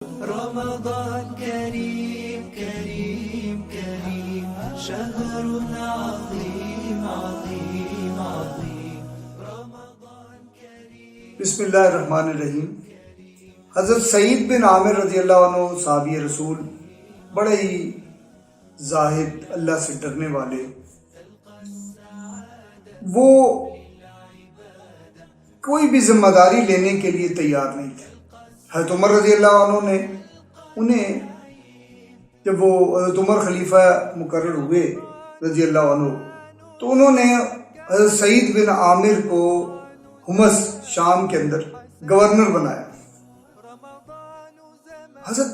رمضان كريم كريم كريم شهر عظيم عظيم عظيم رمضان كريم. بسم اللہ الرحمن الرحیم. حضرت سعید بن عامر رضی اللہ عنہ صحابی رسول، بڑے ہی زاہد، اللہ سے ڈرنے والے. وہ کوئی بھی ذمہ داری لینے کے لیے تیار نہیں تھے. حضرت عمر رضی اللہ عنہ نے انہیں، جب وہ حضرت عمر خلیفہ مقرر ہوئے رضی اللہ عنہ، تو انہوں نے حضرت سعید بن عامر کو حمص شام کے اندر گورنر بنایا. حضرت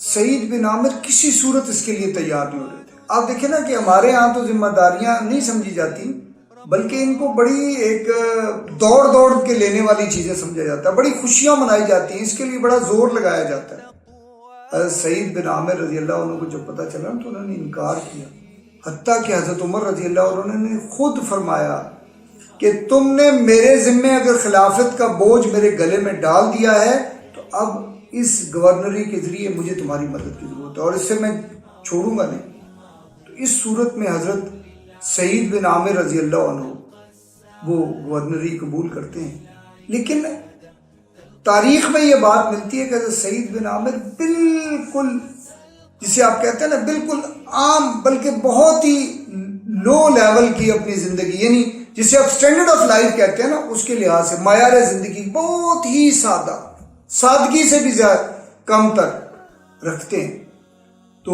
سعید بن عامر کسی صورت اس کے لیے تیار نہیں ہو رہے تھے. آپ دیکھیں نا کہ ہمارے ہاں تو ذمہ داریاں نہیں سمجھی جاتی، بلکہ ان کو بڑی ایک دوڑ کے لینے والی چیزیں سمجھا جاتا ہے، بڑی خوشیاں منائی جاتی ہیں، اس کے لیے بڑا زور لگایا جاتا ہے. حضرت سعید بن عامر رضی اللہ عنہ کو جب پتہ چلا تو انہوں نے انکار کیا، حتیٰ کہ حضرت عمر رضی اللہ عنہ نے خود فرمایا کہ تم نے میرے ذمے اگر خلافت کا بوجھ میرے گلے میں ڈال دیا ہے تو اب اس گورنری کے ذریعے مجھے تمہاری مدد کی ضرورت ہے اور اس سے میں چھوڑوں گا نہیں. تو اس صورت میں حضرت سعید بن عامر رضی اللہ عنہ وہ گورنری قبول کرتے ہیں. لیکن تاریخ میں یہ بات ملتی ہے کہ حضرت سعید بن عامر بالکل، جسے آپ کہتے ہیں نا، بالکل عام، بلکہ بہت ہی لو لیول کی اپنی زندگی، یعنی جسے آپ سٹینڈرڈ آف لائف کہتے ہیں نا، اس کے لحاظ سے معیار زندگی بہت ہی سادہ، سادگی سے بھی زیادہ کم تر رکھتے ہیں. تو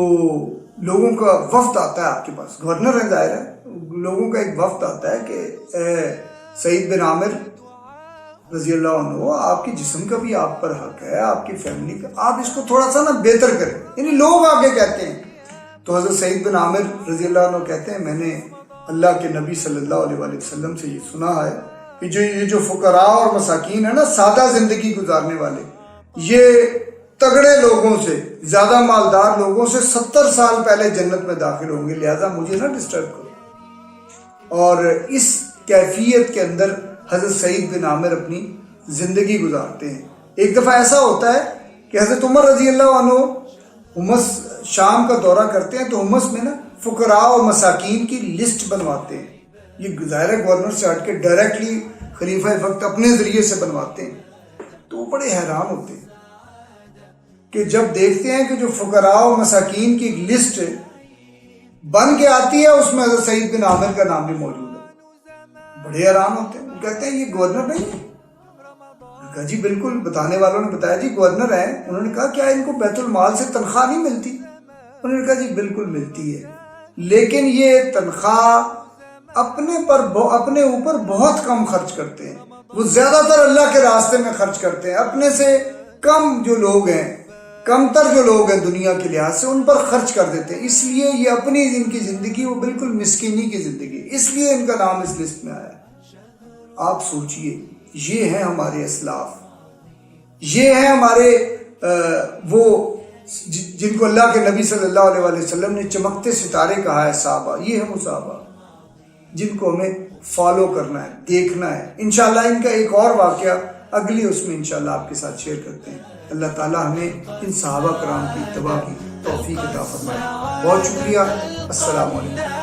لوگوں کا وفد آتا ہے آپ کے پاس، گورنر ہے ظاہر ہے، لوگوں کا ایک وفد آتا ہے کہ اے سعید بن عامر رضی اللہ عنہ، آپ کے جسم کا بھی آپ پر حق ہے، آپ کی فیملی کا، آپ اس کو تھوڑا سا نا بہتر کریں. یعنی لوگ آگے کہتے ہیں. تو حضرت سعید بن عامر رضی اللہ عنہ کہتے ہیں، میں نے اللہ کے نبی صلی اللہ علیہ وآلہ وسلم سے یہ سنا ہے کہ یہ جو فقراء اور مساکین ہیں نا، سادہ زندگی گزارنے والے، یہ تگڑے لوگوں سے، زیادہ مالدار لوگوں سے 70 سال پہلے جنت میں داخل ہوں گے، لہذا مجھے نہ ڈسٹرب کرو. اور اس کیفیت کے اندر حضرت سعید بن عامر اپنی زندگی گزارتے ہیں. ایک دفعہ ایسا ہوتا ہے کہ حضرت عمر رضی اللہ عنہ حمص شام کا دورہ کرتے ہیں، تو حمص میں نا فقراء و مساکین کی لسٹ بنواتے ہیں. یہ ظاہر گورنر سے ہٹ کے ڈائریکٹلی خلیفہ وقت اپنے ذریعے سے بنواتے ہیں. تو وہ بڑے حیران ہوتے ہیں کہ جب دیکھتے ہیں کہ جو فقراء و مساکین کی ایک لسٹ بن کے آتی ہے، اس میں حضرت سعید بن عامر کا نام بھی موجود ہے. بڑے حیران ہوتے ہیں، وہ کہتے ہیں یہ گورنر نہیں ہے. کہا جی بالکل، بتانے والوں نے بتایا جی گورنر ہیں. انہوں نے کہا کیا ان کو بیت المال سے تنخواہ نہیں ملتی؟ انہوں نے کہا جی بالکل ملتی ہے، لیکن یہ تنخواہ اپنے اوپر بہت کم خرچ کرتے ہیں. وہ زیادہ تر اللہ کے راستے میں خرچ کرتے ہیں. اپنے سے کم جو لوگ ہیں، کم تر جو لوگ ہیں دنیا کے لحاظ سے، ان پر خرچ کر دیتے ہیں. اس لیے یہ اپنی ان کی زندگی وہ بالکل مسکینی کی زندگی، اس لیے ان کا نام اس لسٹ میں آیا. آپ سوچئے، یہ ہیں ہمارے اسلاف، یہ ہیں ہمارے وہ جن کو اللہ کے نبی صلی اللہ علیہ وآلہ وسلم نے چمکتے ستارے کہا ہے، صحابہ. یہ ہیں وہ صحابہ جن کو ہمیں فالو کرنا ہے، دیکھنا ہے. انشاءاللہ ان کا ایک اور واقعہ اگلی اس میں انشاءاللہ آپ کے ساتھ شیئر کرتے ہیں. اللہ تعالیٰ ہمیں ان صحابہ کرام کی اتباع کی توفیق عطا فرمائے. بہت شکریہ. السلام علیکم.